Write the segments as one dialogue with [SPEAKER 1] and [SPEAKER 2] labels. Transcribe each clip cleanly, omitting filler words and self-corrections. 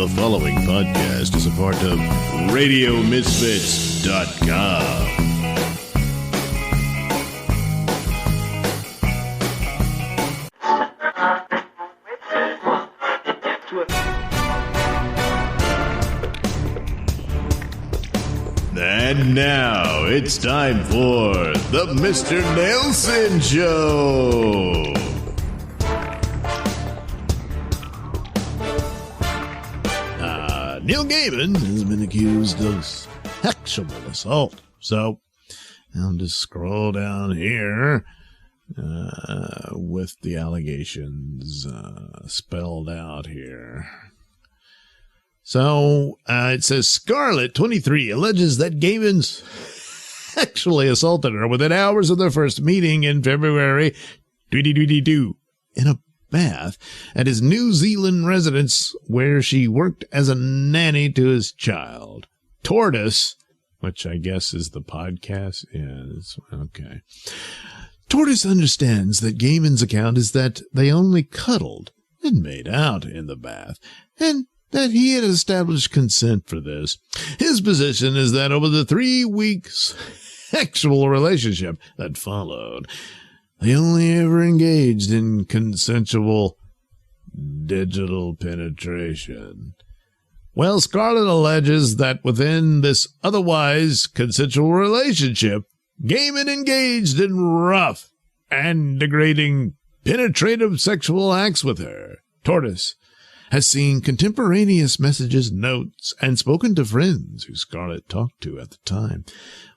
[SPEAKER 1] The following podcast is a part of RadioMisfits.com. And now it's time for the Mr. Nailsin Show. Neil Gaiman has been accused of sexual assault. So I'll just scroll down here with the allegations spelled out here. So it says Scarlett, 23, alleges that Gaiman sexually assaulted her within hours of their first meeting in February 2022 in a bath at his New Zealand residence where she worked as a nanny to his child. Tortoise, which I guess is the podcast. Yeah, okay. Tortoise understands that Gaiman's account is that they only cuddled and made out in the bath, and that he had established consent for this. His position is that over the 3 weeks sexual relationship that followed, they only ever engaged in consensual digital penetration. Well, Scarlett alleges that within this otherwise consensual relationship, Gaiman engaged in rough and degrading penetrative sexual acts with her. Tortoise has seen contemporaneous messages, notes, and spoken to friends who Scarlett talked to at the time,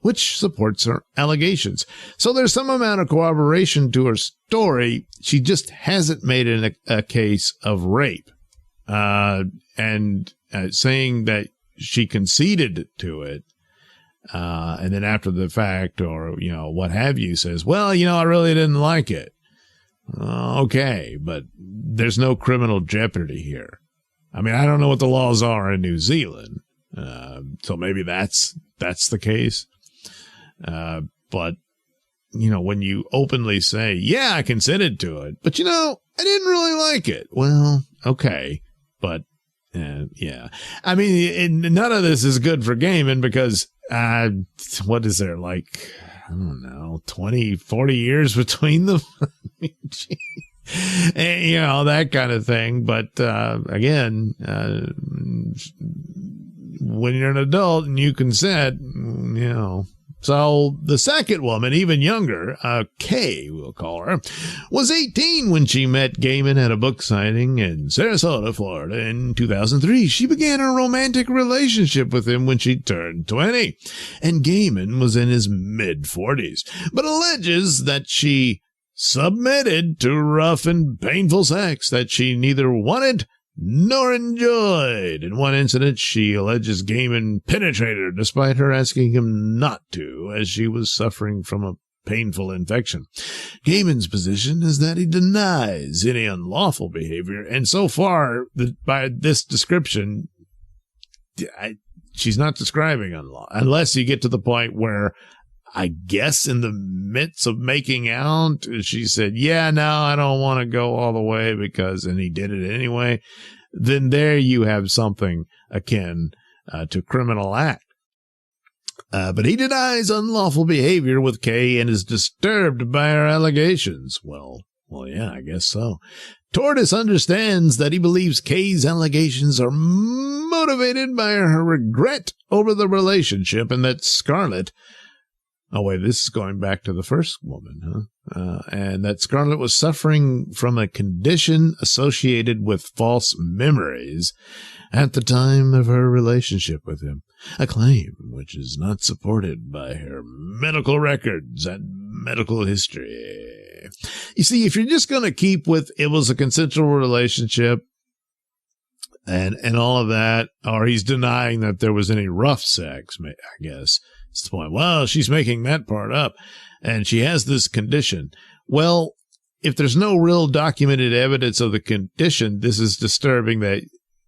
[SPEAKER 1] which supports her allegations. So there's some amount of corroboration to her story. She just hasn't made it a case of rape. And saying that she conceded to it, and then after the fact, or, what have you, says, well, I really didn't like it. Okay, but there's no criminal jeopardy here. I mean, I don't know what the laws are in New Zealand, so maybe that's the case. But, when you openly say, yeah, I consented to it, but, I didn't really like it. Well, okay, but, yeah. I mean, none of this is good for Gaiman because, what is there, like, I don't know, 20, 40 years between them? And, that kind of thing. But, again, when you're an adult and you consent, So the second woman, even younger, Kay, we'll call her, was 18 when she met Gaiman at a book signing in Sarasota, Florida in 2003. She began a romantic relationship with him when she turned 20, and Gaiman was in his mid-40s, but alleges that she submitted to rough and painful sex that she neither wanted nor enjoyed. In one incident, she alleges Gaiman penetrated her despite her asking him not to, as she was suffering from a painful infection. Gaiman's position is that he denies any unlawful behavior, and so far, by this description, she's not describing unlawful, unless you get to the point where, I guess in the midst of making out, she said, yeah, no, I don't want to go all the way and he did it anyway. Then there you have something akin to criminal act. But he denies unlawful behavior with Kay and is disturbed by her allegations. Well, yeah, I guess so. Tortoise understands that he believes Kay's allegations are motivated by her regret over the relationship and that Scarlett, oh, wait, this is going back to the first woman, huh? And that Scarlett was suffering from a condition associated with false memories at the time of her relationship with him, a claim which is not supported by her medical records and medical history. You see, if you're just going to keep with it was a consensual relationship and all of that, or he's denying that there was any rough sex, I guess, it's the point. Well, she's making that part up, and she has this condition. Well, if there's no real documented evidence of the condition, this is disturbing that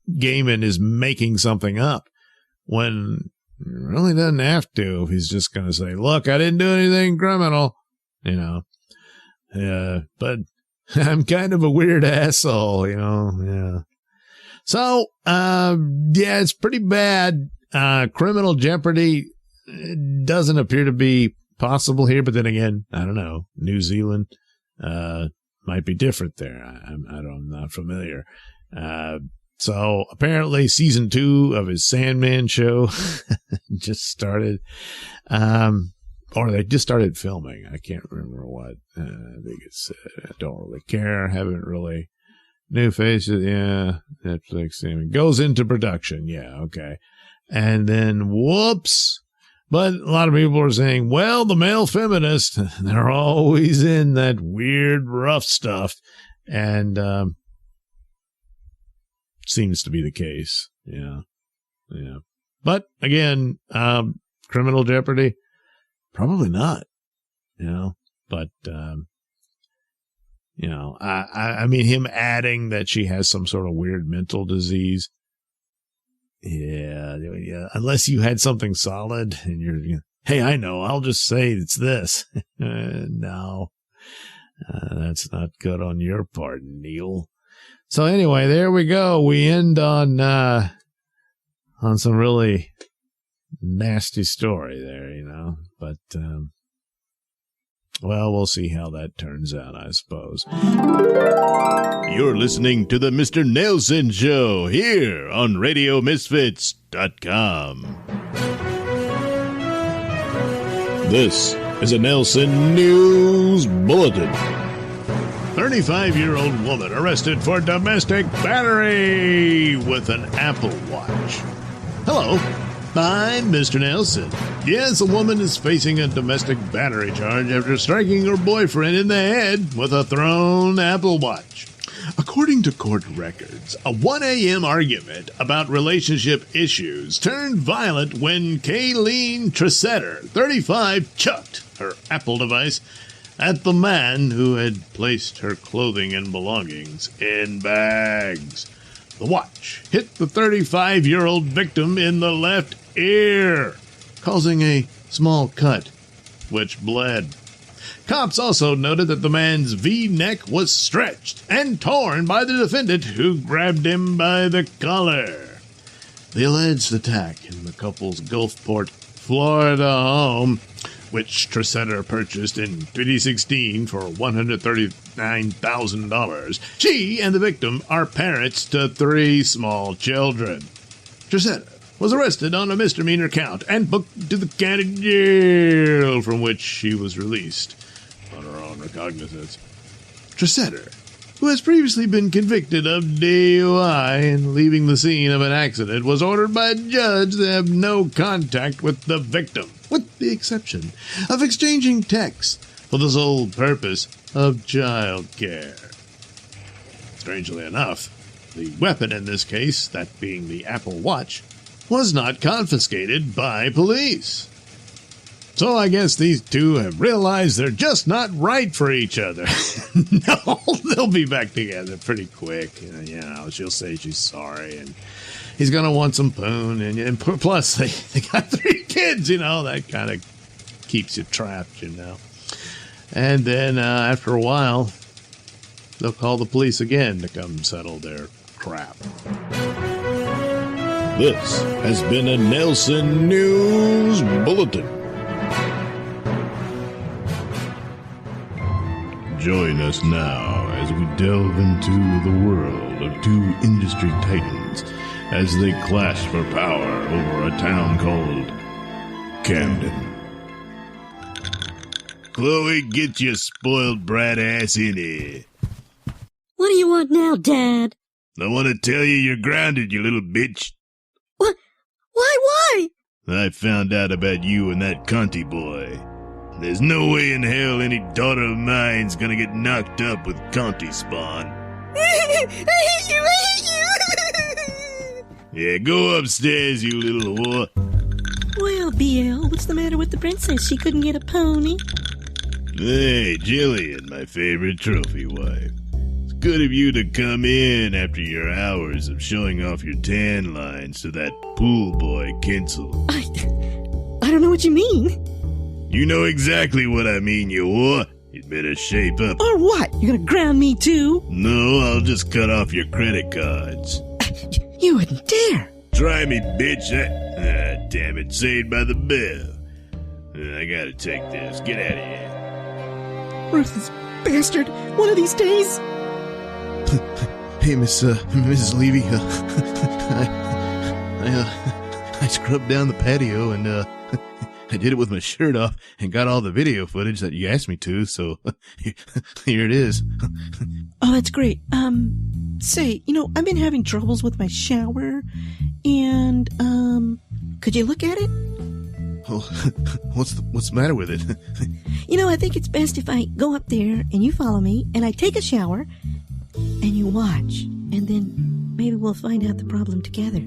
[SPEAKER 1] Gaiman is making something up when he really doesn't have to if he's just going to say, look, I didn't do anything criminal, but I'm kind of a weird asshole, yeah. So, yeah, it's pretty bad. Criminal jeopardy doesn't appear to be possible here, but then again, I don't know. New Zealand might be different there. I'm not familiar. So apparently season 2 of his Sandman show just started, or they just started filming. I can't remember what. I think it's, I don't really care. Haven't really. New faces. Yeah. Netflix. Goes into production. Yeah. Okay. And then whoops. But a lot of people are saying, well, the male feminists, they're always in that weird, rough stuff. And, seems to be the case. Yeah. Yeah. But again, criminal jeopardy, probably not, but, I mean, him adding that she has some sort of weird mental disease. Yeah. Unless you had something solid and you're, hey, I know, I'll just say it's this. No, that's not good on your part, Neil. So anyway, there we go. We end on some really nasty story there, but, well, we'll see how that turns out, I suppose.
[SPEAKER 2] You're listening to the Mr. Nailsin Show here on RadioMisfits.com. This is a Nailsin News Bulletin.
[SPEAKER 1] 35-year-old woman arrested for domestic battery with an Apple Watch. Hello, I'm Mr. Nailsin. Yes, a woman is facing a domestic battery charge after striking her boyfriend in the head with a thrown Apple Watch. According to court records, a 1 a.m. argument about relationship issues turned violent when Kayleen Tressetter, 35, chucked her Apple device at the man who had placed her clothing and belongings in bags. The watch hit the 35-year-old victim in the left ear, causing a small cut, which bled. Cops also noted that the man's V-neck was stretched and torn by the defendant, who grabbed him by the collar. The alleged attack in the couple's Gulfport, Florida home, which Tressetter purchased in 2016 for $139,000. She and the victim are parents to 3 small children. Tressetter was arrested on a misdemeanor count and booked to the county jail, from which she was released on her own recognizance. Tressetter, who has previously been convicted of DUI and leaving the scene of an accident, was ordered by a judge to have no contact with the victim, with the exception of exchanging texts for the sole purpose of child care. Strangely enough, the weapon in this case, that being the Apple Watch, was not confiscated by police. So I guess these two have realized they're just not right for each other. No, they'll be back together pretty quick. She'll say she's sorry, and he's going to want some poon. And plus, they got 3 kids, that kind of keeps you trapped, And then after a while, they'll call the police again to come settle their crap.
[SPEAKER 2] This has been a Nailsin News Bulletin. Join us now as we delve into the world of 2 industry titans as they clash for power over a town called Camden. Chloe, get your spoiled brat ass in here.
[SPEAKER 3] What do you want now, Dad?
[SPEAKER 2] I want to tell you you're grounded, you little bitch.
[SPEAKER 3] What? Why?
[SPEAKER 2] I found out about you and that Conti boy. There's no way in hell any daughter of mine's gonna get knocked up with Conti spawn.
[SPEAKER 3] I hate you!
[SPEAKER 2] Yeah, go upstairs, you little whore.
[SPEAKER 3] Well, BL, what's the matter with the princess? She couldn't get a pony?
[SPEAKER 2] Hey, Jillian, my favorite trophy wife. It's good of you to come in after your hours of showing off your tan lines to that pool boy, Kinsel.
[SPEAKER 3] I don't know what you mean.
[SPEAKER 2] You know exactly what I mean, you whore. You'd better shape up.
[SPEAKER 3] Or what? You're gonna ground me too?
[SPEAKER 2] No, I'll just cut off your credit cards.
[SPEAKER 3] You wouldn't dare.
[SPEAKER 2] Try me, bitch. Damn it. Saved by the bell. I gotta take this. Get out of here.
[SPEAKER 3] Ruthless bastard. One of these days.
[SPEAKER 1] Hey, Mrs. Levy, I scrubbed down the patio and, I did it with my shirt off and got all the video footage that you asked me to, so here it is.
[SPEAKER 3] Oh, that's great. Say, I've been having troubles with my shower, and, could you look at it?
[SPEAKER 1] Oh, what's the matter with it?
[SPEAKER 3] I think it's best if I go up there and you follow me, and I take a shower, and you watch, and then maybe we'll find out the problem together.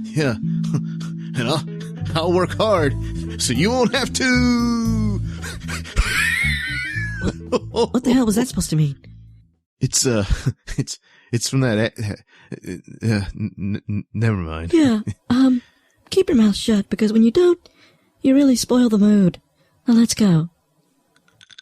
[SPEAKER 1] Yeah, and I'll work hard, so you won't have to.
[SPEAKER 3] What the hell was that supposed to mean?
[SPEAKER 1] It's from that. Never mind.
[SPEAKER 3] Yeah. Keep your mouth shut, because when you don't, you really spoil the mood. Now let's go.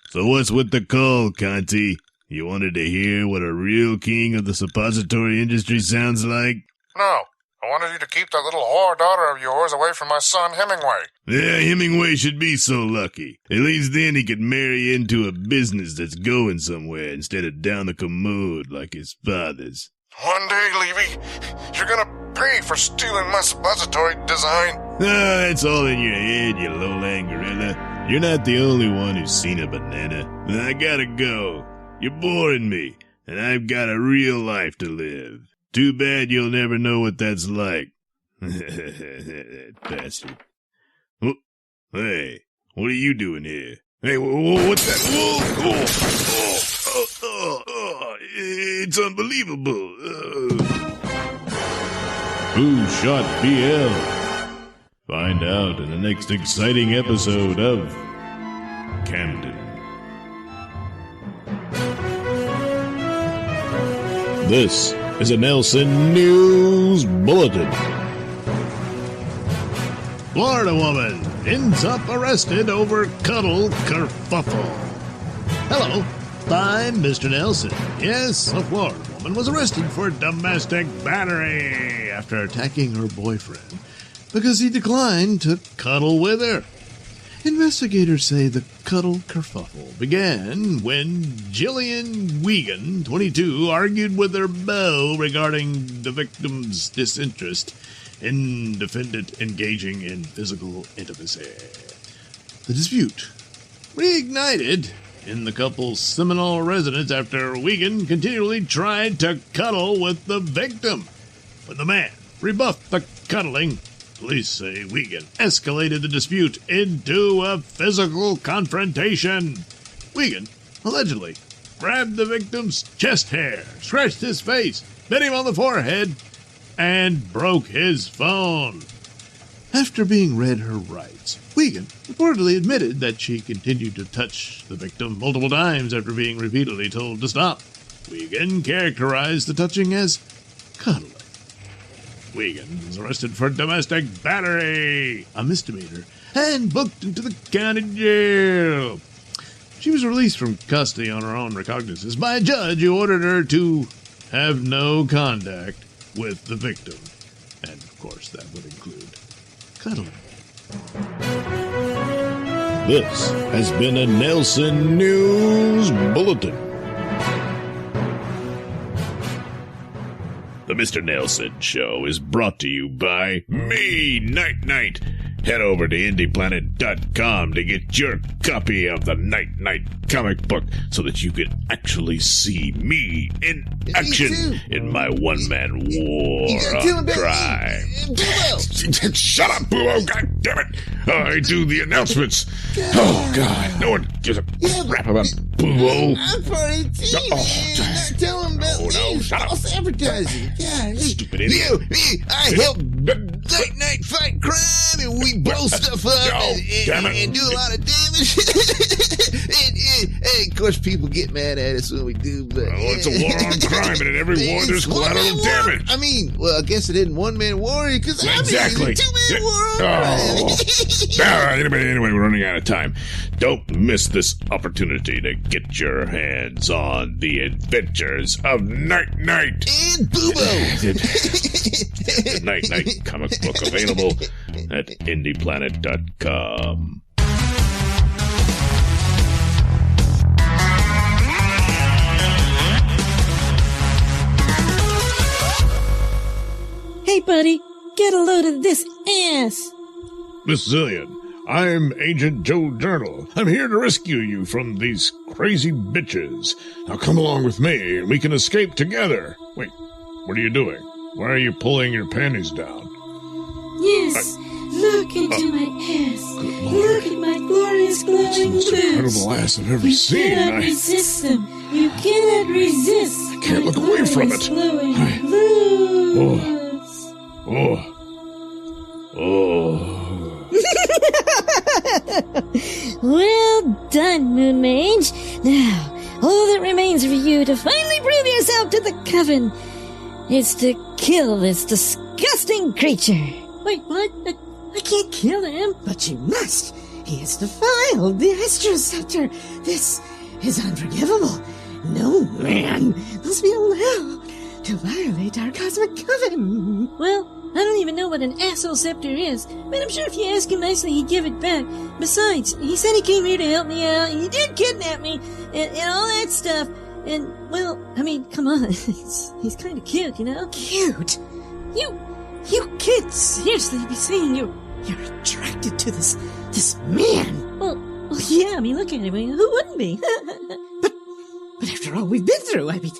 [SPEAKER 2] So what's with the call, Conti? You wanted to hear what a real king of the suppository industry sounds like?
[SPEAKER 4] No. I wanted you to keep that little whore daughter of yours away from my son Hemingway.
[SPEAKER 2] Yeah, Hemingway should be so lucky. At least then he could marry into a business that's going somewhere instead of down the commode like his father's.
[SPEAKER 4] One day, Levy, you're gonna pay for stealing my suppository design.
[SPEAKER 2] Ah, that's all in your head, you lowland gorilla. You're not the only one who's seen a banana. I gotta go. You're boring me, and I've got a real life to live. Too bad you'll never know what that's like. That bastard. Oh, hey, what are you doing here? Hey, what's that? Whoa, it's unbelievable. Who shot BL? Find out in the next exciting episode of Camden. This is a Nailsin News Bulletin.
[SPEAKER 1] Florida woman ends up arrested over Cuddle Kerfuffle. Hello, I'm Mr. Nailsin. Yes, a Florida woman was arrested for domestic battery after attacking her boyfriend because he declined to cuddle with her. Investigators say the Cuddle Kerfuffle began when Jillian Wiegand, 22, argued with her beau regarding the victim's disinterest in defendant engaging in physical intimacy. The dispute reignited in the couple's Seminole residence after Wiegand continually tried to cuddle with the victim. When the man rebuffed the cuddling, police say Wiegand escalated the dispute into a physical confrontation. Wiegand allegedly grabbed the victim's chest hair, scratched his face, bit him on the forehead, and broke his phone. After being read her rights, Wiegand reportedly admitted that she continued to touch the victim multiple times after being repeatedly told to stop. Wiegand characterized the touching as cuddling. Wiegand was arrested for domestic battery, a misdemeanor, and booked into the county jail. She was released from custody on her own recognizance by a judge who ordered her to have no contact with the victim. And, of course, that would include cuddling.
[SPEAKER 2] This has been a Nailsin News Bulletin. The Mr. Nailsin Show is brought to you by me, Night Knight. Head over to IndiePlanet.com to get your copy of the Night Knight comic book so that you can actually see me in action in my one-man war on crime. Shut up, Boo-o, God damn it! I do the announcements. Oh, God, no one gives a crap about Boo-o.
[SPEAKER 5] I'm part of the team. Tell him about
[SPEAKER 2] shut up.
[SPEAKER 5] false advertising. God,
[SPEAKER 2] Stupid idiot.
[SPEAKER 5] I help Night Knight fight crime, and we blow stuff up and do a lot of damage. and
[SPEAKER 6] course, people get mad at us when we do, but...
[SPEAKER 2] Well, it's a war on crime, and in every war there's collateral damage.
[SPEAKER 6] I mean, well, I guess it isn't one-man war, because
[SPEAKER 2] Exactly.
[SPEAKER 6] it's a two-man war on crime.
[SPEAKER 2] All right, anyway, we're running out of time. Don't miss this opportunity to get your hands on the adventures of Night Knight.
[SPEAKER 6] And Boobo.
[SPEAKER 2] The Night Knight comic book available at indieplanet.com.
[SPEAKER 3] Hey, buddy, get a load of this ass.
[SPEAKER 1] Miss Zillion, I'm Agent Joe Journal. I'm here to rescue you from these crazy bitches. Now come along with me and we can escape together. Wait, what are you doing? Why are you pulling your panties down?
[SPEAKER 3] Yes, look into my ass. Look at my glorious glowing
[SPEAKER 1] It's the most
[SPEAKER 3] boobs.
[SPEAKER 1] incredible ass I've ever
[SPEAKER 3] You
[SPEAKER 1] seen.
[SPEAKER 3] cannot resist them. You cannot resist. I
[SPEAKER 1] can't look away from it.
[SPEAKER 3] Glowing boobs. Well done, Moon Mage. Now, all that remains for you to finally prove yourself to the coven is to kill this disgusting creature. Wait, what? I can't kill him.
[SPEAKER 7] But you must. He has defiled the Astral Scepter. This is unforgivable. No man must be allowed to violate our cosmic coven.
[SPEAKER 3] Well, I don't even know what an asshole scepter is, but I'm sure if you ask him nicely, he'd give it back. Besides, he said he came here to help me out, and he did kidnap me, and all that stuff. And, well, I mean, come on. He's kind of cute, you know?
[SPEAKER 7] Cute?
[SPEAKER 3] You can't seriously be saying you're
[SPEAKER 7] attracted to this man.
[SPEAKER 3] Well, yeah, I mean, look at him. I mean, who wouldn't be?
[SPEAKER 7] But after all we've been through, I mean,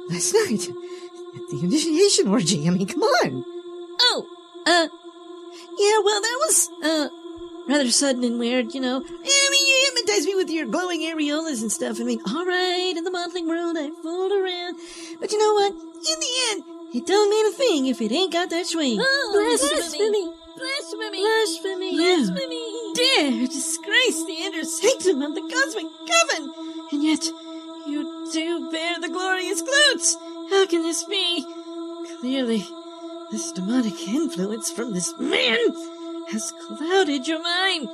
[SPEAKER 7] last night, at the initiation orgy, I mean, come on.
[SPEAKER 3] Oh, yeah, well, that was, rather sudden and weird, you know. I mean, you hypnotized me with your glowing areolas and stuff. I mean, alright, in the modeling world, I fooled around. But you know what? In the end, it don't mean a thing if it ain't got that swing.
[SPEAKER 8] Oh,
[SPEAKER 3] Blasphemy!
[SPEAKER 8] Blasphemy!
[SPEAKER 3] Blasphemy!
[SPEAKER 8] Blasphemy!
[SPEAKER 3] Dare disgrace the inner sanctum of the cosmic coven! And yet, you do bear the glorious glutes! How can this be? Clearly, this demonic influence from this man has clouded your mind.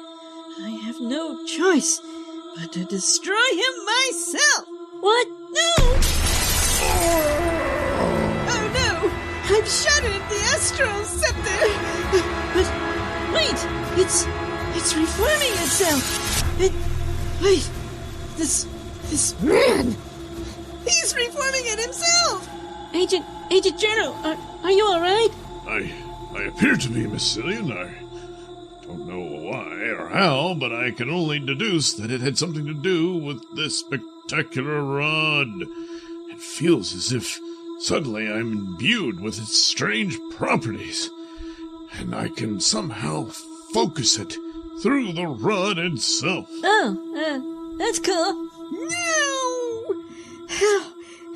[SPEAKER 3] I have no choice but to destroy him myself. What? No! Oh no! I've shattered the Astral Scepter! But wait! It's reforming itself! Wait! This man! He's reforming it himself! Agent Journal, are you alright?
[SPEAKER 1] I appear to be, Miss Cillian. I don't know why or how, but I can only deduce that it had something to do with this spectacular rod. It feels as if suddenly I'm imbued with its strange properties, and I can somehow focus it through the rod itself.
[SPEAKER 3] Oh, that's cool.
[SPEAKER 7] No!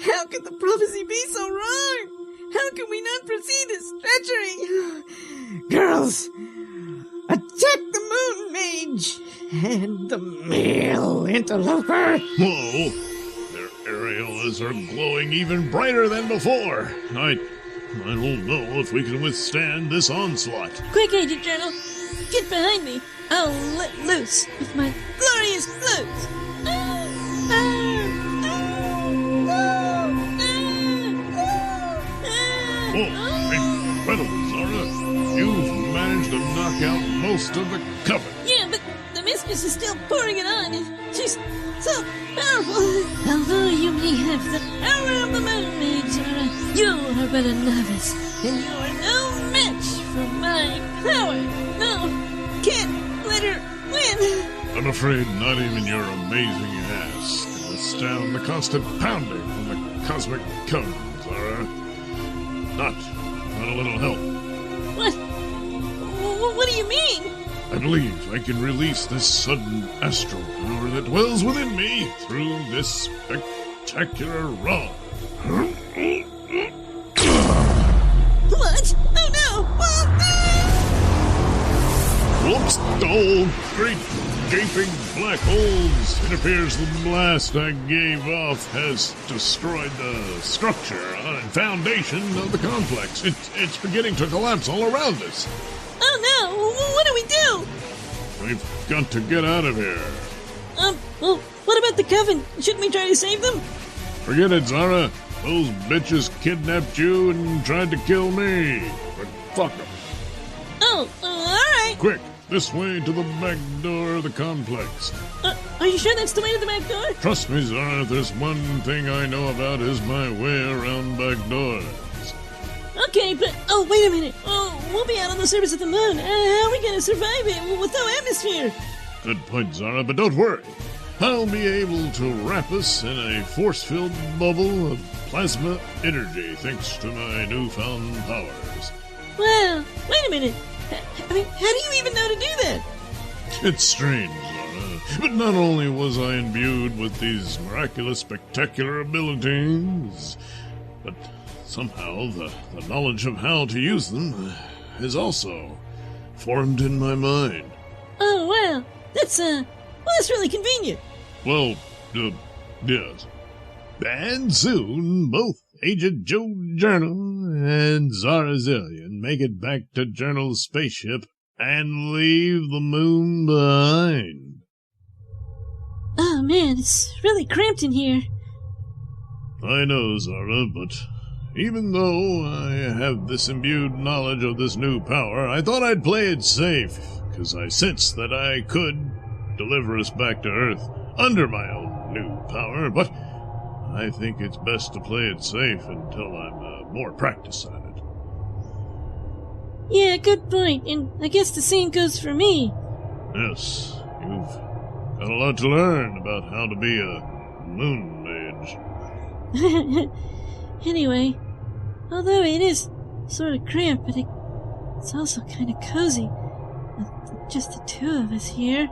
[SPEAKER 7] How could the prophecy be so wrong? How can we not proceed this treachery? Girls, attack the Moon Mage and the male interloper.
[SPEAKER 1] Whoa! Their areolas are glowing even brighter than before. I don't know if we can withstand this onslaught.
[SPEAKER 3] Quick, Agent Journal, get behind me. I'll let loose with my glorious flutes.
[SPEAKER 1] Whoa, incredible, Zara. You've managed to knock out most of the coven.
[SPEAKER 3] Yeah, but the mistress is still pouring it on, and she's so powerful. Although you may have the power of the Moon Mage, Zara, you are but a novice, and you are no match for my power. No, can't let her win.
[SPEAKER 1] I'm afraid not even your amazing ass can withstand the constant pounding from the cosmic coven, Zara. Not a little help.
[SPEAKER 3] What? What do you mean?
[SPEAKER 1] I believe I can release this sudden astral power that dwells within me through this spectacular rod.
[SPEAKER 3] What? Oh no!
[SPEAKER 1] Whoops! Oh, great
[SPEAKER 2] gaping black holes. It appears the blast I gave off has destroyed the structure and foundation of the complex. It's beginning to collapse all around us.
[SPEAKER 3] Oh no! What do we do?
[SPEAKER 2] We've got to get out of here.
[SPEAKER 3] Well, what about the Coven? Shouldn't we try to save them?
[SPEAKER 2] Forget it, Zara. Those bitches kidnapped you and tried to kill me. But fuck them.
[SPEAKER 3] Oh, alright.
[SPEAKER 2] Quick, this way to the back door of the complex.
[SPEAKER 3] Are you sure that's the way to the back door?
[SPEAKER 2] Trust me, Zara, there's one thing I know about is my way around back doors.
[SPEAKER 3] Okay, but, wait a minute. We'll be out on the surface of the moon. How are we gonna survive it with no atmosphere?
[SPEAKER 2] Good point, Zara, but don't worry. I'll be able to wrap us in a force-filled bubble of plasma energy thanks to my newfound powers.
[SPEAKER 3] Well, wait a minute. I mean, how do you even know to do that?
[SPEAKER 2] It's strange, Zara, but not only was I imbued with these miraculous, spectacular abilities, but somehow the knowledge of how to use them is also formed in my mind.
[SPEAKER 3] Oh, well, that's really convenient.
[SPEAKER 2] Well, yes. And soon, both Agent Joe Journal and Zara Zillion make it back to Journal's spaceship and leave the moon behind.
[SPEAKER 3] Oh, man, it's really cramped in here.
[SPEAKER 2] I know, Zara, but even though I have this imbued knowledge of this new power, I thought I'd play it safe, because I sensed that I could deliver us back to Earth under my own new power, but I think it's best to play it safe until I'm more practiced on it.
[SPEAKER 3] Yeah, good point, and I guess the same goes for me.
[SPEAKER 2] Yes, you've got a lot to learn about how to be a Moon Mage.
[SPEAKER 3] Anyway, although it is sort of cramped, but it's also kind of cozy. Just the two of us here.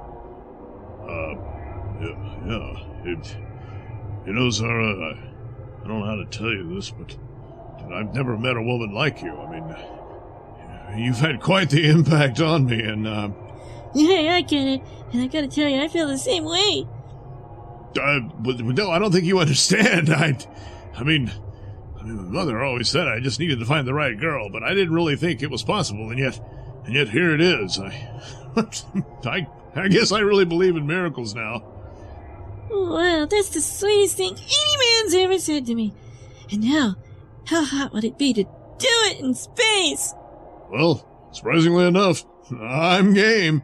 [SPEAKER 2] You know, Zara, I don't know how to tell you this, but I've never met a woman like you. I mean, you've had quite the impact on me, and,
[SPEAKER 3] Yeah, I get it, and I gotta tell you, I feel the same way.
[SPEAKER 2] But no, I don't think you understand. I mean, my mother always said I just needed to find the right girl, but I didn't really think it was possible, and yet here it is. I guess I really believe in miracles now.
[SPEAKER 3] Wow, that's the sweetest thing any man's ever said to me. And now, how hot would it be to do it in space?
[SPEAKER 2] Well, surprisingly enough, I'm game.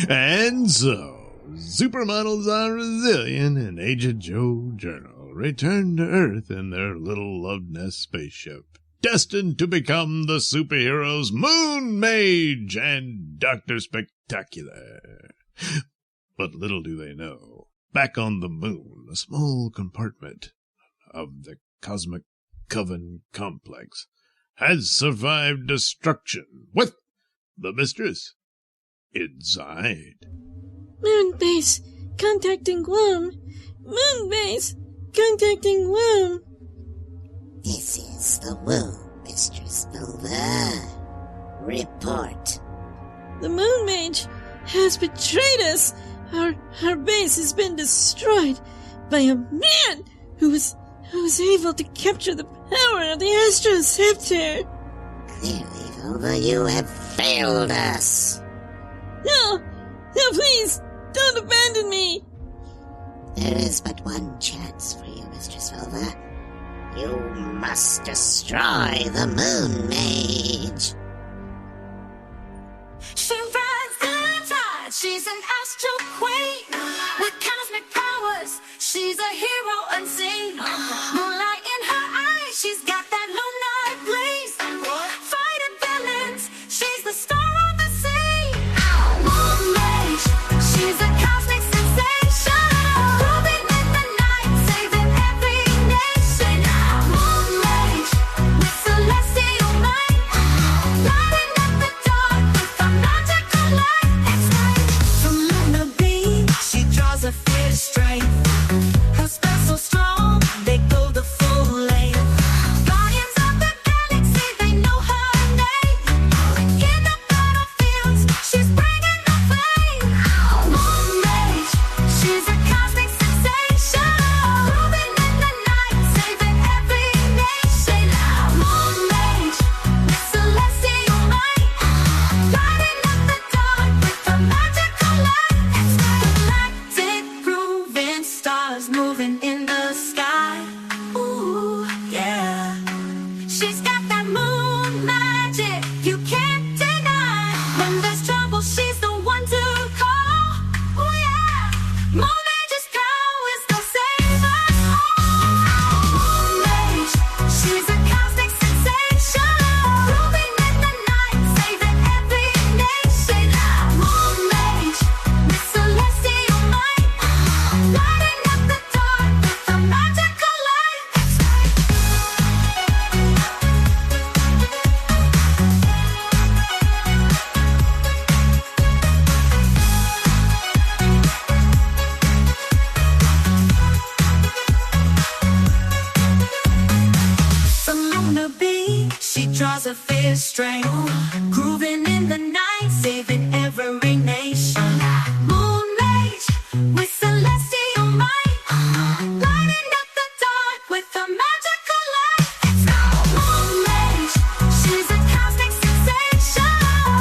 [SPEAKER 2] And so, supermodels are resilient and Agent Joe Journal return to Earth in their little love nest spaceship, destined to become the superheroes Moon Mage and Dr. Spectacular. But little do they know, back on the moon, a small compartment of the Cosmic Coven complex has survived destruction with the mistress inside.
[SPEAKER 3] Moon base, contacting womb. Moon base, contacting womb.
[SPEAKER 8] This is the womb, Mistress Vulva. Report.
[SPEAKER 3] The Moon Mage has betrayed us. Our base has been destroyed by a man who was able to capture the power of the Astro Scepter.
[SPEAKER 8] Clearly, Vulva, you have failed us.
[SPEAKER 3] No, please, don't abandon me.
[SPEAKER 8] There is but one chance for you, Mistress Vulva. You must destroy the Moon Mage.
[SPEAKER 9] She rides the tide, she's an astral queen with cosmic powers, she's a hero unseen. Moonlight in her eyes, she's got that moonlight blaze. Fighting villains, she's the star of the sea. Moon Mage, she's a cosmic sensation, roving in the night, saving every nation. Moon Mage, with celestial might, lighting up the dark with a magical light. That's right, from lunar beam Moon Mage's power is gonna save us all. Moon Mage, she's a cosmic sensation. Roving in the night, saving every nation. Moon Mage, with celestial might, lighting up the dark with a magical light. The lunar bee, she draws a fierce strain, grooving in the night, saving every nation. Moon Mage, with celestial might, lighting up the dark with a magical light. Moon Mage, she's a cosmic sensation,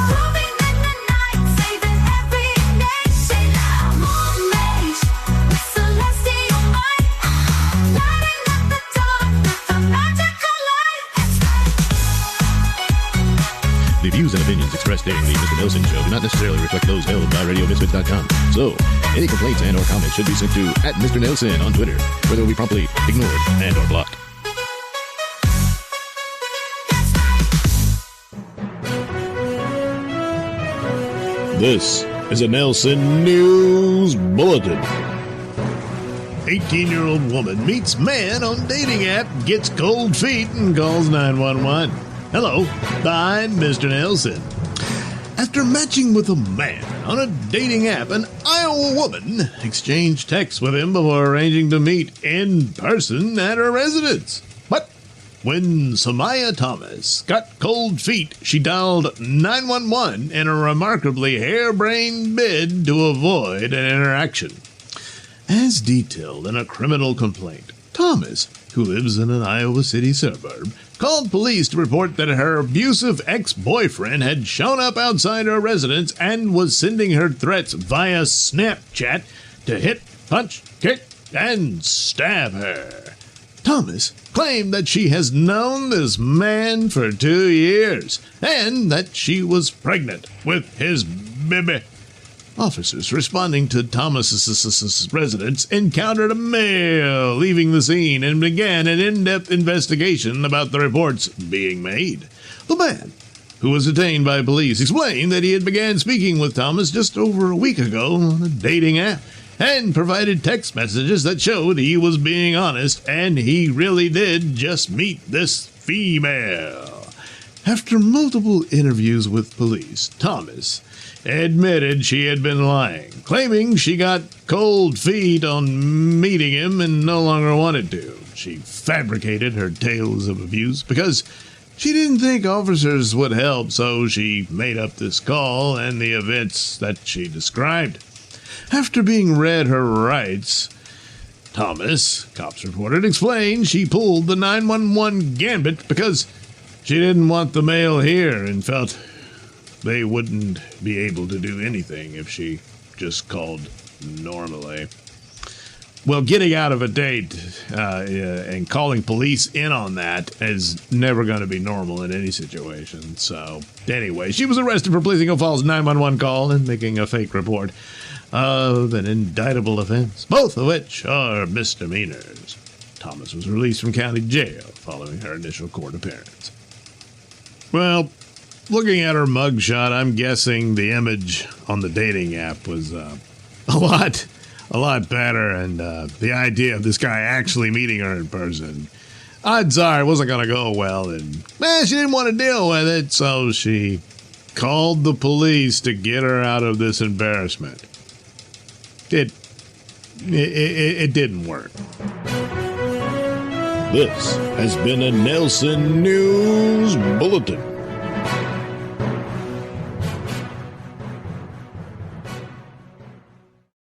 [SPEAKER 9] grooving in the night, saving every nation. Moon Mage, with celestial might, lighting up the dark with a magical light.
[SPEAKER 1] The views and opinions expressed during the Mr. Nailsin Show do not necessarily reflect those held by RadioMisfits.com. So, any complaints and or comments should be sent to @MrNailsin on Twitter, where they will be promptly ignored and or blocked. This is a Nailsin News Bulletin. 18-year-old woman meets man on dating app, gets cold feet, and calls 911. Hello, I'm Mr. Nailsin. After matching with a man on a dating app, an Iowa woman exchanged texts with him before arranging to meet in person at her residence. But when Samaya Thomas got cold feet, she dialed 911 in a remarkably harebrained bid to avoid an interaction. As detailed in a criminal complaint, Thomas, who lives in an Iowa City suburb, called police to report that her abusive ex-boyfriend had shown up outside her residence and was sending her threats via Snapchat to hit, punch, kick, and stab her. Thomas claimed that she has known this man for 2 years and that she was pregnant with his baby. Officers responding to Thomas's residence encountered a male leaving the scene and began an in-depth investigation about the reports being made. The man, who was detained by police, explained that he had began speaking with Thomas just over a week ago on a dating app and provided text messages that showed he was being honest and he really did just meet this female. After multiple interviews with police, Thomas admitted she had been lying, claiming she got cold feet on meeting him and no longer wanted to. She fabricated her tales of abuse because she didn't think officers would help, so she made up this call and the events that she described. After being read her rights, Thomas, cops reported, explained she pulled the 911 gambit because she didn't want the male here and felt they wouldn't be able to do anything if she just called normally. Well, getting out of a date and calling police in on that is never going to be normal in any situation. So, anyway, she was arrested for placing a false 911 call and making a fake report of an indictable offense, both of which are misdemeanors. Thomas was released from county jail following her initial court appearance. Well, looking at her mugshot, I'm guessing the image on the dating app was a lot better, and the idea of this guy actually meeting her in person, odds are it wasn't going to go well, and she didn't want to deal with it, so she called the police to get her out of this embarrassment. It didn't work. This has been a Nailsin News Bulletin.